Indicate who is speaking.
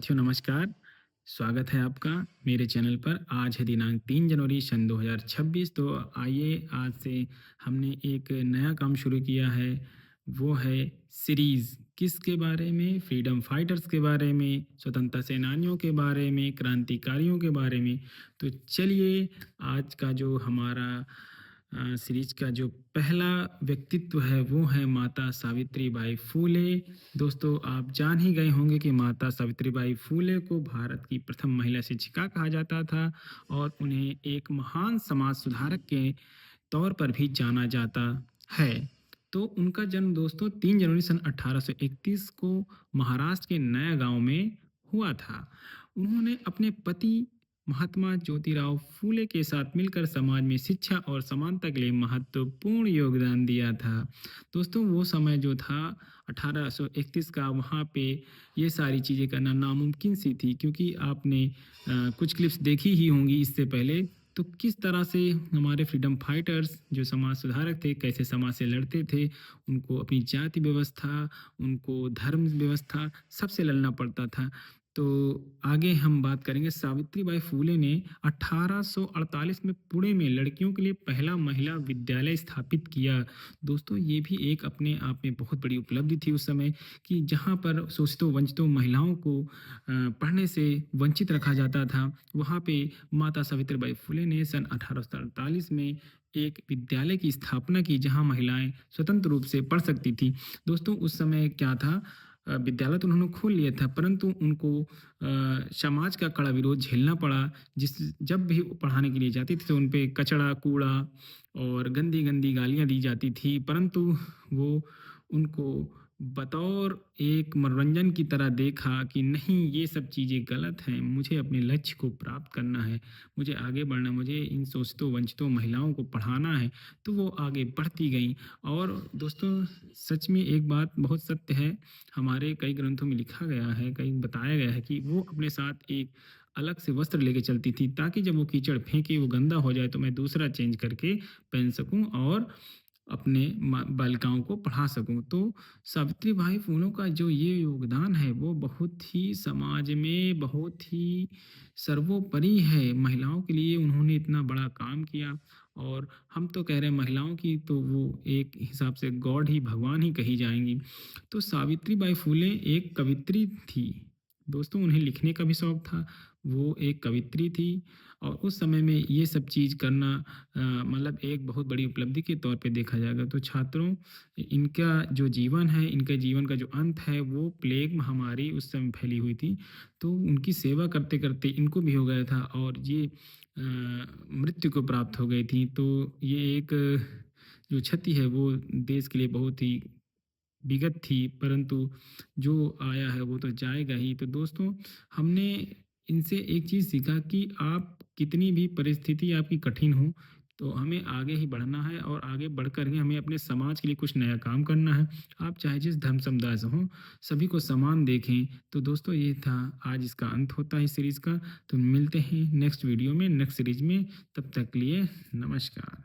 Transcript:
Speaker 1: साथियों नमस्कार। स्वागत है आपका मेरे चैनल पर। आज है दिनांक 3 जनवरी सन 2026। तो आइए आज से हमने एक नया काम शुरू किया है। वो है सीरीज़ किसके बारे में? फ्रीडम फाइटर्स के बारे में, स्वतंत्रता सेनानियों के बारे में, क्रांतिकारियों के बारे में। तो चलिए आज का जो हमारा सीरीज का जो पहला व्यक्तित्व है वो है माता सावित्रीबाई फूले। दोस्तों आप जान ही गए होंगे कि माता सावित्रीबाई फूले को भारत की प्रथम महिला शिक्षिका कहा जाता था और उन्हें एक महान समाज सुधारक के तौर पर भी जाना जाता है। तो उनका जन्म दोस्तों 3 जनवरी सन 1831 को महाराष्ट्र के नया गांव में हुआ था। उन्होंने अपने पति महात्मा ज्योतिराव फूले के साथ मिलकर समाज में शिक्षा और समानता के लिए महत्वपूर्ण योगदान दिया था। दोस्तों वो समय जो था 1831 का, वहाँ पे ये सारी चीज़ें करना नामुमकिन सी थी, क्योंकि आपने कुछ क्लिप्स देखी ही होंगी इससे पहले। तो किस तरह से हमारे फ्रीडम फाइटर्स जो समाज सुधारक थे कैसे समाज से लड़ते थे, उनको अपनी जाति व्यवस्था, उनको धर्म व्यवस्था सबसे लड़ना पड़ता था। तो आगे हम बात करेंगे। सावित्रीबाई फूले ने 1848 में पुणे में लड़कियों के लिए पहला महिला विद्यालय स्थापित किया। दोस्तों ये भी एक अपने आप में बहुत बड़ी उपलब्धि थी उस समय, कि जहाँ पर शोषितों वंचितों महिलाओं को पढ़ने से वंचित रखा जाता था, वहाँ पे माता सावित्रीबाई फुले ने सन 1848 में एक विद्यालय की स्थापना की, जहाँ महिलाएं स्वतंत्र रूप से पढ़ सकती थी। दोस्तों उस समय क्या था, विद्यालय तो उन्होंने खोल लिया था, परंतु उनको समाज का कड़ा विरोध झेलना पड़ा। जब भी वो पढ़ाने के लिए जाती थी तो उन पे कचड़ा कूड़ा और गंदी गंदी गालियाँ दी जाती थी, परंतु वो उनको बतौर एक मनोरंजन की तरह देखा कि नहीं, ये सब चीज़ें गलत हैं, मुझे अपने लक्ष्य को प्राप्त करना है, मुझे आगे बढ़ना, मुझे इन शोषितों वंचितों महिलाओं को पढ़ाना है। तो वो आगे बढ़ती गईं। और दोस्तों सच में एक बात बहुत सत्य है, हमारे कई ग्रंथों में लिखा गया है, कहीं बताया गया है कि वो अपने साथ एक अलग से वस्त्र लेके चलती थी, ताकि जब वो कीचड़ फेंके वो गंदा हो जाए तो मैं दूसरा चेंज करके पहन सकूं और अपने बालिकाओं को पढ़ा सकूं। तो सावित्री भाई फूलों का जो ये योगदान है वो बहुत ही समाज में बहुत ही सर्वोपरि है। महिलाओं के लिए उन्होंने इतना बड़ा काम किया, और हम तो कह रहे हैं महिलाओं की तो वो एक हिसाब से गॉड ही, भगवान ही कही जाएंगी। तो सावित्री बाई फूले एक कवित्री थी। दोस्तों उन्हें लिखने का भी शौक था, वो एक कवित्री थी। और उस समय में ये सब चीज़ करना मतलब एक बहुत बड़ी उपलब्धि के तौर पे देखा जाएगा। तो छात्रों, इनका जो जीवन है, इनके जीवन का जो अंत है, वो प्लेग महामारी उस समय फैली हुई थी। तो उनकी सेवा करते करते इनको भी हो गया था और ये मृत्यु को प्राप्त हो गई थी। तो ये एक जो क्षति है वो देश के लिए बहुत ही विगत थी, परंतु जो आया है वो तो जाएगा ही। तो दोस्तों हमने इनसे एक चीज़ सीखा कि आप कितनी भी परिस्थिति आपकी कठिन हो, तो हमें आगे ही बढ़ना है और आगे बढ़कर ही हमें अपने समाज के लिए कुछ नया काम करना है। आप चाहे जिस धर्म समुदाय से हों, सभी को समान देखें। तो दोस्तों ये था, आज इसका अंत होता है इस सीरीज़ का। तो मिलते हैं नेक्स्ट वीडियो में, नेक्स्ट सीरीज में। तब तक के लिए नमस्कार।